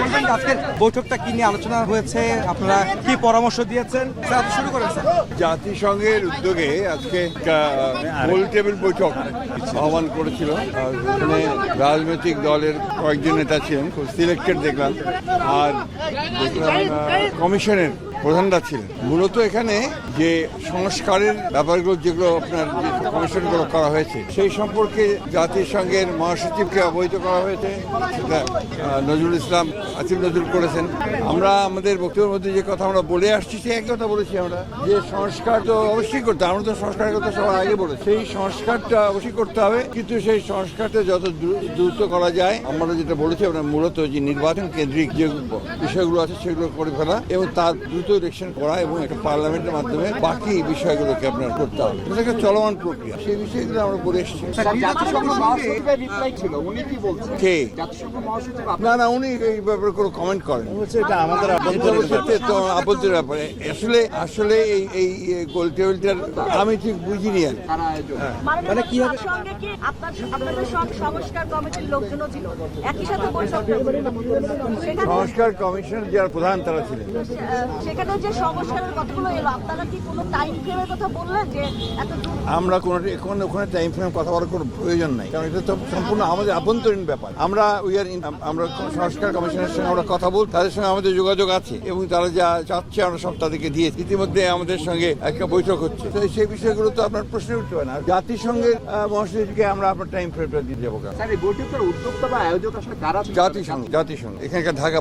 জানবেন আজকের বৈঠকটা কি নিয়ে আলোচনা হয়েছে, আপনারা কি পরামর্শ দিয়েছেন? স্যার, আপনি শুরু করেন স্যার। জাতিসংঘের উদ্যোগে আজকে একটা গোল টেবিল বৈঠক আহ্বান করেছিল। এখানে রাজনৈতিক দলের কয়েকজন নেতা ছিলেন, খুব সিলেক্টেড দেখলাম, আর দেখলাম কমিশনের প্রধানরা ছিলেন। মূলত এখানে যে সংস্কারের ব্যাপারগুলো যেগুলো আপনার যে কমিশনগুলো করা হয়েছে সেই সম্পর্কে জাতিসংঘের মহাসচিবকে অবহিত করা হয়েছে। সেটা নজরুল ইসলাম আসিফ নজরুল করেছেন। আমরা আমাদের বক্তব্যের মধ্যে যে কথা আমরা বলে আসছি সে এক কথা বলেছি আমরা, যে সংস্কার তো অবশ্যই করতে হবে। আমরা তো সংস্কারের কথা সবার আগে বলেছি, সেই সংস্কারটা অবশ্যই করতে হবে, কিন্তু সেই সংস্কারটা যত দ্রুত করা যায় আমরা যেটা বলেছি, আমরা মূলত যে নির্বাচন কেন্দ্রিক যে বিষয়গুলো আছে সেগুলো করে ফেলা এবং তার দ্রুত ইলেকশন করা এবং একটা পার্লামেন্টের মাধ্যমে বাকি বিষয়গুলোকে আপনার করতে হবে। এটা একটা চলমান প্রক্রিয়া, সেই বিষয়গুলো আমরা বলে এসেছি। না না, উনি এই ব্যাপারে কোনো কমেন্ট করেন, এটা আমাদের আপত্তির ব্যাপারে। আসলে এই গোল টেবিলটার আমি ঠিক বুঝিনি আর মানে কি হবে। সংস্কার কমিটির লোকজনও ছিল একই সাথে সংস্কার কমিশন যারা প্রধান তারা ছিলেন, সেখানে যে সংস্কারের কথাগুলো এলো, আপনারা কি কোনো টাইম ফ্রেমের কথা বললেন যে এত? আমরা ওখানে টাইম ফ্রেম কথা বলার কোনো প্রয়োজন নাই, কারণ এটা তো সম্পূর্ণ আমাদের আভ্যন্তরীণ ব্যাপার। আমরা সংস্কার কমিশনের সঙ্গে আমরা কথা বল, তাদের সঙ্গে আমাদের যোগাযোগ আছে এবং তারা যা চাচ্ছে আমরা সব তাদেরকে দিয়েছি। ইতিমধ্যে আমাদের সঙ্গে একটা বৈঠক হচ্ছে, তো সেই বিষয়গুলো তো আপনার প্রশ্ন উঠতে পারে না। জাতিসংঘের মহাসচিবকে আমরা আপনার টাইম ফ্রেমটা দিয়ে যাবো। জাতিসংঘ এখানকার ঢাকা।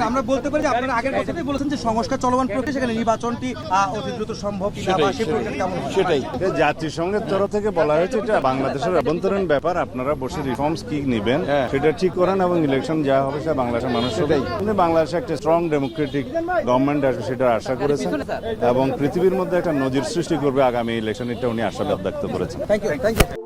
আমরা বলতে পারি যে আপনারা আগের বছরই বলেছেন যে সংস্কার চলমান প্রক্রিয়া, সেখানে নির্বাচনটি অতি দ্রুত সম্ভব কিনা বা সেই প্রক্রিয়া কেমন? সেটাই জাতিসংঘের তরফ থেকে বলা হয়েছে এটা বাংলাদেশের অভ্যন্তরীণ ব্যাপার, আপনারা বসে রিফর্মস কি নেবেন সেটা ঠিক করেন এবং ইলেকশন যা হবে সেটা বাংলাদেশের মানুষ সেটাই। বাংলাদেশে একটা স্ট্রং ডেমোক্রেটিক গভর্নমেন্ট আসবে সেটা আশা করেছেন এবং পৃথিবীর মধ্যে একটা নজির সৃষ্টি করবে আগামী ইলেকশন, এটা উনি আশাবাদ ব্যক্ত করেছেন। Thank you.